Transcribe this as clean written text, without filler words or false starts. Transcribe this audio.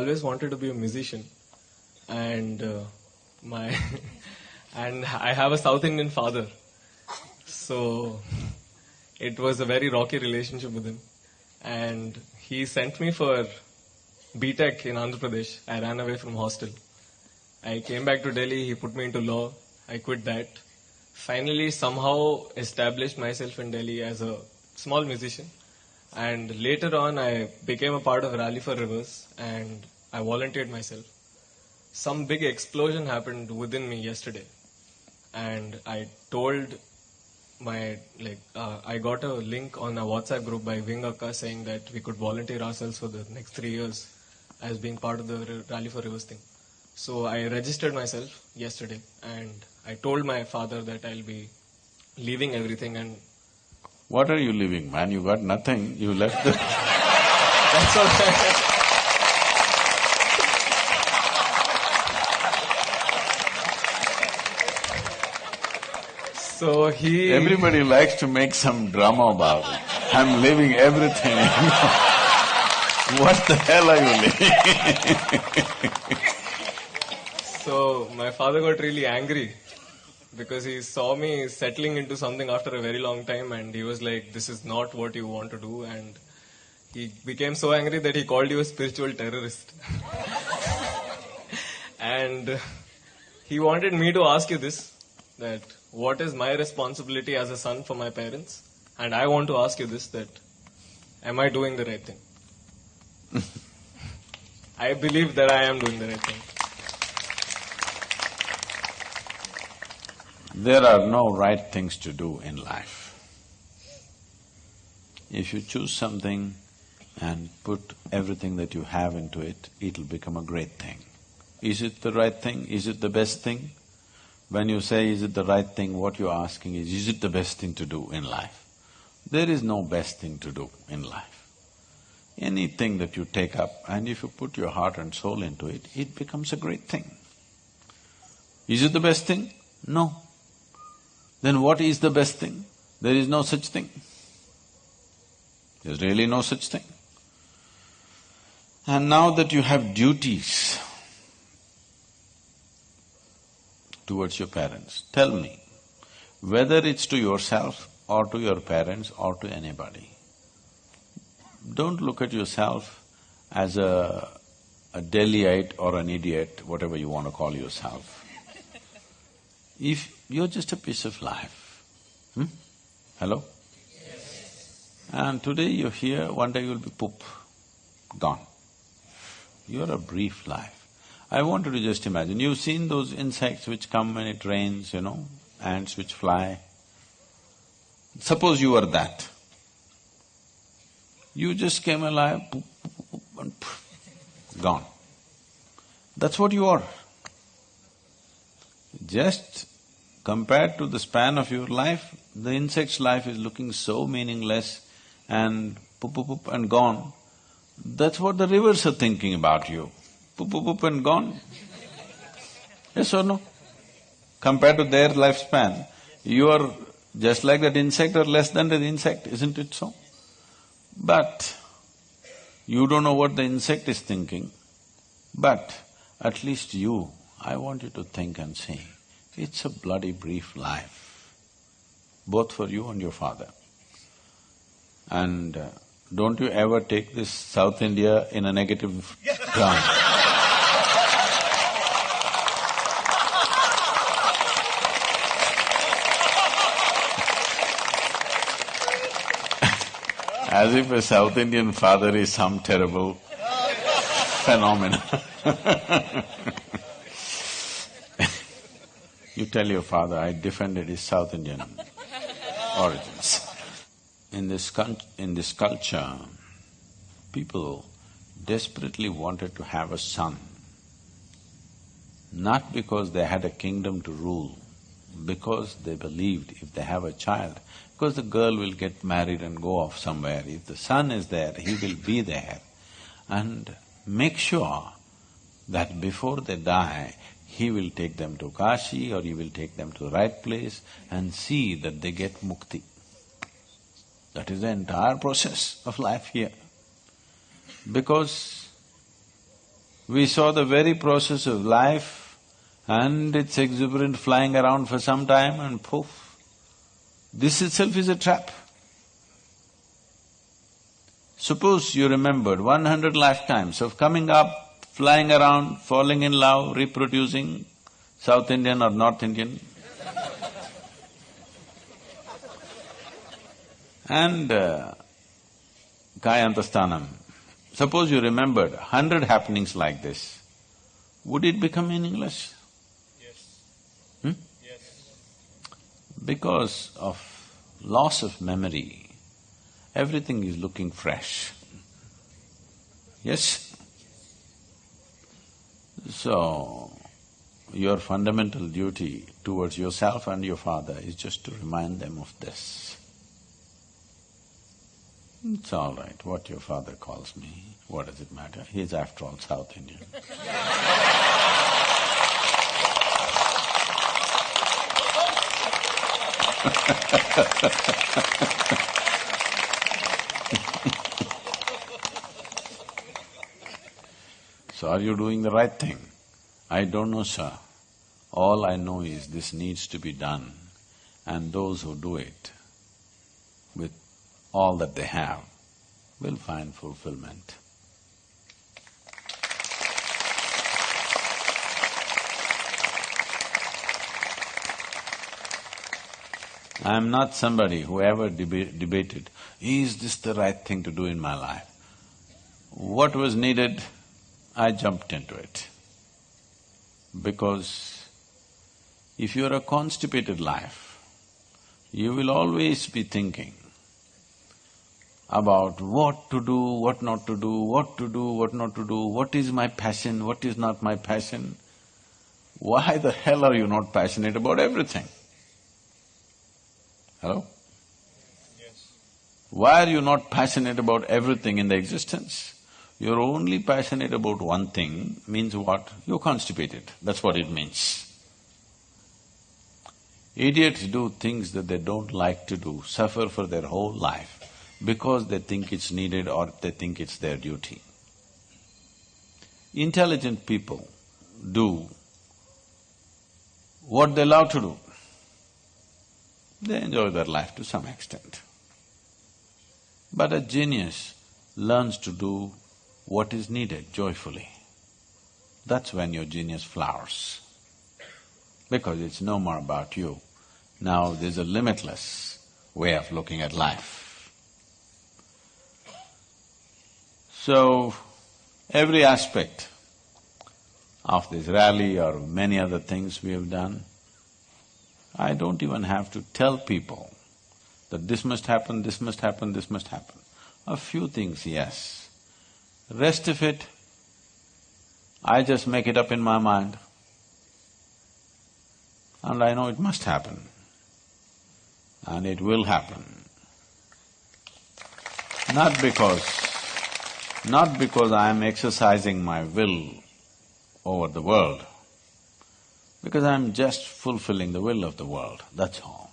always wanted to be a musician, and my and I have a South Indian father, so it was a very rocky relationship with him. And he sent me for B.Tech in Andhra Pradesh. I ran away from hostel. I came back to Delhi, he put me into law. I quit that. Finally, somehow established myself in Delhi as a small musician. And later on, I became a part of Rally for Rivers and I volunteered myself. Some big explosion happened within me yesterday. And I told I got a link on a WhatsApp group by Wing Akka saying that we could volunteer ourselves for the next 3 years as being part of the Rally for Rivers thing. So I registered myself yesterday and I told my father that I'll be leaving everything and… What are you leaving, man? You got nothing, you left the… That's all right. So he… Everybody likes to make some drama about it. I'm leaving everything. What the hell are you leaving? So my father got really angry because he saw me settling into something after a very long time and he was like, this is not what you want to do, and he became so angry that he called you a spiritual terrorist. And he wanted me to ask you this, that what is my responsibility as a son for my parents? And I want to ask you this, that am I doing the right thing? I believe that I am doing the right thing. There are no right things to do in life. If you choose something and put everything that you have into it, it'll become a great thing. Is it the right thing? Is it the best thing? When you say, is it the right thing, what you're asking is it the best thing to do in life? There is no best thing to do in life. Anything that you take up and if you put your heart and soul into it, it becomes a great thing. Is it the best thing? No. Then what is the best thing? There is no such thing. There's really no such thing. And now that you have duties towards your parents, tell me, whether it's to yourself or to your parents or to anybody, don't look at yourself as a Delhiite or an idiot, whatever you want to call yourself. If you're just a piece of life, Hello? Yes. And today you're here, one day you'll be poop, gone. You're a brief life. I want you to just imagine, you've seen those insects which come when it rains, ants which fly. Suppose you were that. You just came alive, poop, poop, poop, and gone. That's what you are. Just compared to the span of your life, the insect's life is looking so meaningless and poop, poop, poop and gone. That's what the rivers are thinking about you. Poop, poop, poop and gone. Yes or no? Compared to their lifespan, you are just like that insect or less than that insect, isn't it so? But you don't know what the insect is thinking, but at least you, I want you to think and see, it's a bloody brief life, both for you and your father. And don't you ever take this South India in a negative ground. As if a South Indian father is some terrible phenomenon. You tell your father, I defended his South Indian origins. In this culture, people desperately wanted to have a son, not because they had a kingdom to rule, because they believed if they have a child, because the girl will get married and go off somewhere, if the son is there, he will be there, and make sure that before they die, he will take them to Kashi or he will take them to the right place and see that they get mukti. That is the entire process of life here. Because We saw the very process of life and its exuberant flying around for some time and poof, this itself is a trap. Suppose you remembered 100 lifetimes of coming up, flying around, falling in love, reproducing, South Indian or North Indian, and Kayantastanam. Suppose you remembered 100 happenings like this, would it become meaningless? Yes. Yes. Because of loss of memory, everything is looking fresh. Yes? So, your fundamental duty towards yourself and your father is just to remind them of this. It's all right, what your father calls me, what does it matter? He's after all South Indian. So are you doing the right thing? I don't know, sir. All I know is this needs to be done, and those who do it with all that they have will find fulfillment. I am not somebody who ever debated, is this the right thing to do in my life? What was needed, I jumped into it. Because if you're a constipated life, you will always be thinking about what to do, what not to do, what to do, what not to do, what is my passion, what is not my passion. Why the hell are you not passionate about everything? Hello? Yes. Why are you not passionate about everything in the existence? You're only passionate about one thing means what? You're constipated, that's what it means. Idiots do things that they don't like to do, suffer for their whole life because they think it's needed or they think it's their duty. Intelligent people do what they love to do. They enjoy their life to some extent. But a genius learns to do what is needed joyfully. That's when your genius flowers, because it's no more about you. Now there's a limitless way of looking at life. So, every aspect of this rally or many other things we have done, I don't even have to tell people that this must happen, this must happen, this must happen. A few things, yes. Rest of it, I just make it up in my mind and I know it must happen and it will happen. Not because I am exercising my will over the world, because I am just fulfilling the will of the world, that's all.